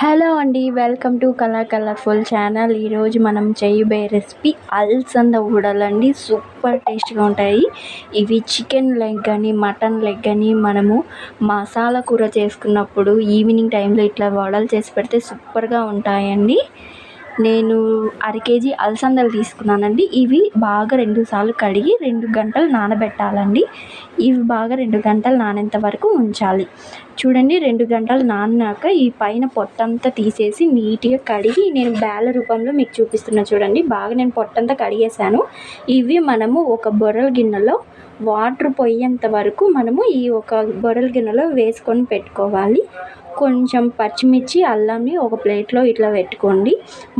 Hello అండి, welcome to colourful channel. ఈరోజు మనం చేయబోయే రెసిపీ అలసంద వడలండి. సూపర్ టేస్ట్గా ఉంటాయి. ఇవి చికెన్ లెగ్ కానీ మటన్ లెగ్ కానీ మనము మసాలా కూర చేసుకున్నప్పుడు ఈవినింగ్ టైంలో ఇట్లా వడలు చేసి పెడితే సూపర్గా ఉంటాయండి. నేను అరకేజీ అలసందలు తీసుకున్నానండి. ఇవి బాగా 2 సార్లు కడిగి 2 గంటలు నానబెట్టాలండి. ఇవి బాగా 2 గంటలు నానేంత వరకు ఉంచాలి. చూడండి, 2 గంటలు నానాక ఈ పైన పొట్టంతా తీసేసి నీట్గా కడిగి నేను బ్యాల రూపంలో మీకు చూపిస్తున్నా. చూడండి, బాగా నేను పొట్టంతా కడిగేసాను. ఇవి మనము ఒక బొరల గిన్నెలో వాటర్ పోయేంత వరకు మనము ఈ ఒక బొరల గిన్నెలో వేసుకొని పెట్టుకోవాలి. కొంచెం పచ్చిమిర్చి, అల్లంని ఒక ప్లేట్లో ఇట్లా పెట్టుకోండి.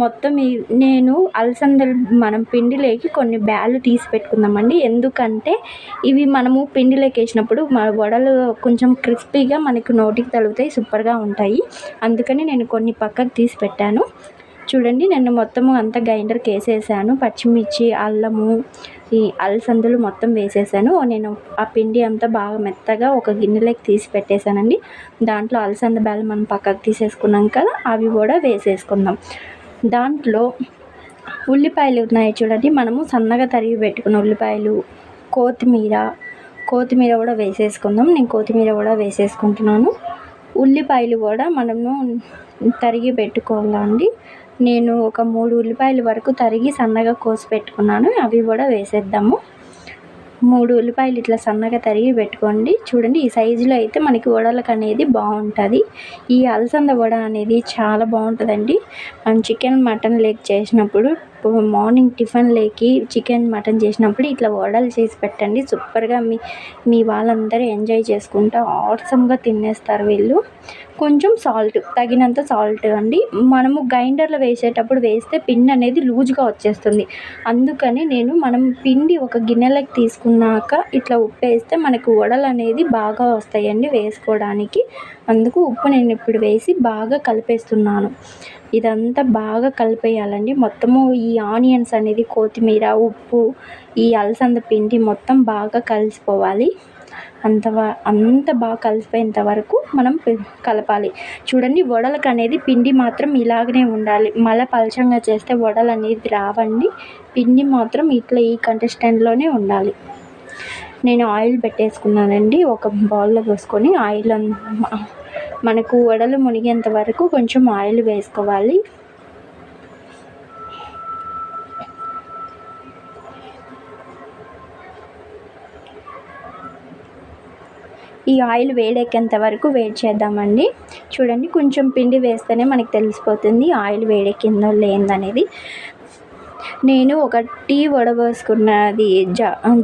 మొత్తం నేను అలసందలు మనం పిండిలోకి కొన్ని బ్యాళ్ళు తీసి పెట్టుకుందామండి. ఎందుకంటే ఇవి మనము పిండిలోకి వేసినప్పుడు వడలు కొంచెం క్రిస్పీగా మనకు నోటికి తగులుతాయి, సూపర్గా ఉంటాయి. అందుకని నేను కొన్ని పక్కకు తీసి పెట్టాను. చూడండి, నేను మొత్తము అంతా గ్రైండర్కి వేసేసాను. పచ్చిమిర్చి, అల్లము, ఈ అలసందలు మొత్తం వేసేసాను. నేను ఆ పిండి అంతా బాగా మెత్తగా ఒక గిన్నెలోకి తీసి పెట్టేశానండి. దాంట్లో అలసంద బ్యాలు మనం పక్కకు తీసేసుకున్నాం కదా, అవి కూడా వేసేసుకుందాం. దాంట్లో ఉల్లిపాయలు ఉన్నాయి చూడండి, మనము సన్నగా తరిగి పెట్టుకున్న ఉల్లిపాయలు, కొత్తిమీర కూడా వేసేసుకుందాం. నేను కొత్తిమీర కూడా వేసేసుకుంటున్నాను. ఉల్లిపాయలు కూడా మనము తరిగి పెట్టుకోవాలండి. నేను ఒక 3 ఉల్లిపాయల వరకు తరిగి సన్నగా కోసి పెట్టుకున్నాను. అవి కూడా వేసేద్దాము. 3 ఉల్లిపాయలు ఇట్లా సన్నగా తరిగి పెట్టుకోండి. చూడండి, ఈ సైజులో అయితే మనకి వడలకు అనేది బాగుంటుంది. ఈ అలసంద వడ అనేది చాలా బాగుంటుందండి. మనం చికెన్ మటన్ లెగ్ చేసినప్పుడు, మార్నింగ్ టిఫిన్ లేకి చికెన్ మటన్ చేసినప్పుడు ఇట్లా వడలు చేసి పెట్టండి. సూపర్గా మీ వాళ్ళందరూ ఎంజాయ్ చేసుకుంటూ ఆసమ్గా తినేస్తారు వీళ్ళు. కొంచెం సాల్ట్, తగినంత సాల్ట్ అండి. మనము గ్రైండర్లో వేసేటప్పుడు వేస్తే పిండి అనేది లూజ్గా వచ్చేస్తుంది. అందుకని మనం పిండి ఒక గిన్నెలోకి తీసుకున్నాక ఇట్లా ఉప్పు వేస్తే మనకు వడలు అనేది బాగా వస్తాయండి వేసుకోవడానికి. అందుకు ఉప్పు నేను ఇప్పుడు వేసి బాగా కలిపేస్తున్నాను. ఇదంతా బాగా కలిపేయాలండి. మొత్తము ఈ ఆనియన్స్ అనేది, కొత్తిమీర, ఉప్పు, ఈ అలసంద పిండి మొత్తం బాగా కలిసిపోవాలి. అంత బాగా కలిసిపోయేంత వరకు మనం కలపాలి. చూడండి, వడలకు అనేది పిండి మాత్రం ఇలాగనే ఉండాలి. మళ్ళీ పలచంగా చేస్తే వడలు అనేది రావండి. పిండి మాత్రం ఇట్లా ఈ కంటెస్టెంట్లోనే ఉండాలి. నేను ఆయిల్ పెట్టేసుకున్నానండి. ఒక బౌల్లో పోసుకొని ఆయిల్ మనకు వడలు మునిగేంత వరకు కొంచెం ఆయిల్ వేసుకోవాలి. ఈ ఆయిల్ వేడెక్కేంత వరకు వేడి చేద్దామండి. చూడండి, కొంచెం పిండి వేస్తేనే మనకు తెలిసిపోతుంది ఆయిల్ వేడెక్కిందో లేదనేది. నేను ఒక టీ వడబోసుకున్నది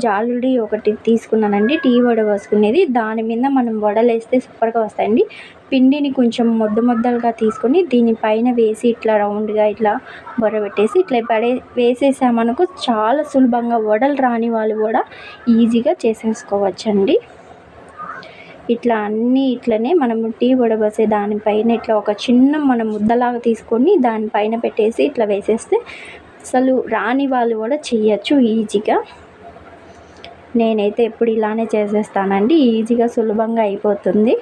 జాలుడి ఒకటి తీసుకున్నానండి. టీ వడబోసుకునేది, దాని మీద మనం వడలు వేస్తే సూపర్గా వస్తాయండి. పిండిని కొంచెం ముద్దలుగా తీసుకొని దీనిపైన వేసి ఇట్లా రౌండ్గా ఇట్లా బొరబెట్టేసి ఇట్లా వేసేసామనుకో చాలా సులభంగా వడలు రాని వాళ్ళు కూడా ఈజీగా చేసేసుకోవచ్చండి. ఇట్లా అన్నీ ఇట్లనే మనము టీ వడబోసే దానిపైన ఇట్లా ఒక చిన్న మనం ముద్దలాగా తీసుకొని దానిపైన పెట్టేసి ఇట్లా వేసేస్తే అసలు రాని వాళ్ళు కూడా చేయొచ్చు ఈజీగా. నేనైతే ఎప్పుడు ఇలానే చేసేస్తానండి. ఈజీగా సులభంగా అయిపోతుంది.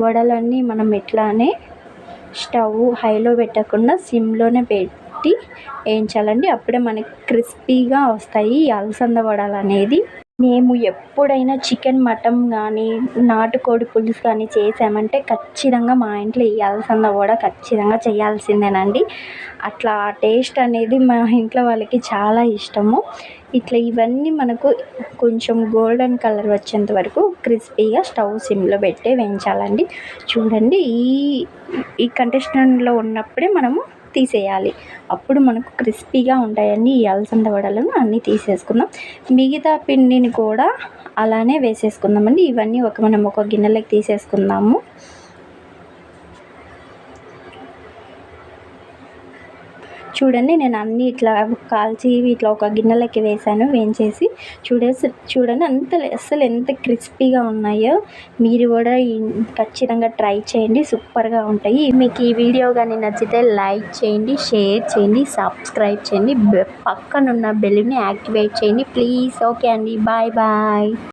వడలన్నీ మనం ఇట్లానే స్టవ్ హైలో పెట్టకుండా సిమ్లోనే పెట్టి వేయించాలండి. అప్పుడే మనకి క్రిస్పీగా వస్తాయి ఈ అలసంద వడలు అనేది. మేము ఎప్పుడైనా చికెన్ మటన్ కానీ నాటుకోడి పులుసు కానీ చేసామంటే ఖచ్చితంగా మా ఇంట్లో ఈ అలసంద వడ ఖచ్చితంగా చేయాల్సిందేనండి. అట్లా ఆ టేస్ట్ అనేది మా ఇంట్లో వాళ్ళకి చాలా ఇష్టము. ఇట్లా ఇవన్నీ మనకు కొంచెం గోల్డెన్ కలర్ వచ్చేంత వరకు క్రిస్పీగా స్టవ్ సిమ్లో పెట్టి వేయించాలండి. చూడండి, ఈ కంటెస్టెంట్లో ఉన్నప్పుడే మనము తీసేయాలి. అప్పుడు మనకు క్రిస్పీగా ఉంటాయండి ఈ అలసంద వడలను. అన్నీ తీసేసుకుందాం. మిగతా పిండిని కూడా అలానే వేసేసుకుందామండి. ఇవన్నీ మనం ఒక గిన్నెలోకి తీసేసుకుందాము. చూడండి, నేను అన్నీ ఇట్లా కాల్చి ఇట్లా ఒక గిన్నెలోకి వేయించేసి చూడండి అసలు ఎంత క్రిస్పీగా ఉన్నాయో. మీరు కూడా ఖచ్చితంగా ట్రై చేయండి, సూపర్గా ఉంటాయి. మీకు ఈ వీడియో కానీ నచ్చితే లైక్ చేయండి, షేర్ చేయండి, సబ్స్క్రైబ్ చేయండి, పక్కనున్న బెల్ని యాక్టివేట్ చేయండి ప్లీజ్. ఓకే అండి, బాయ్.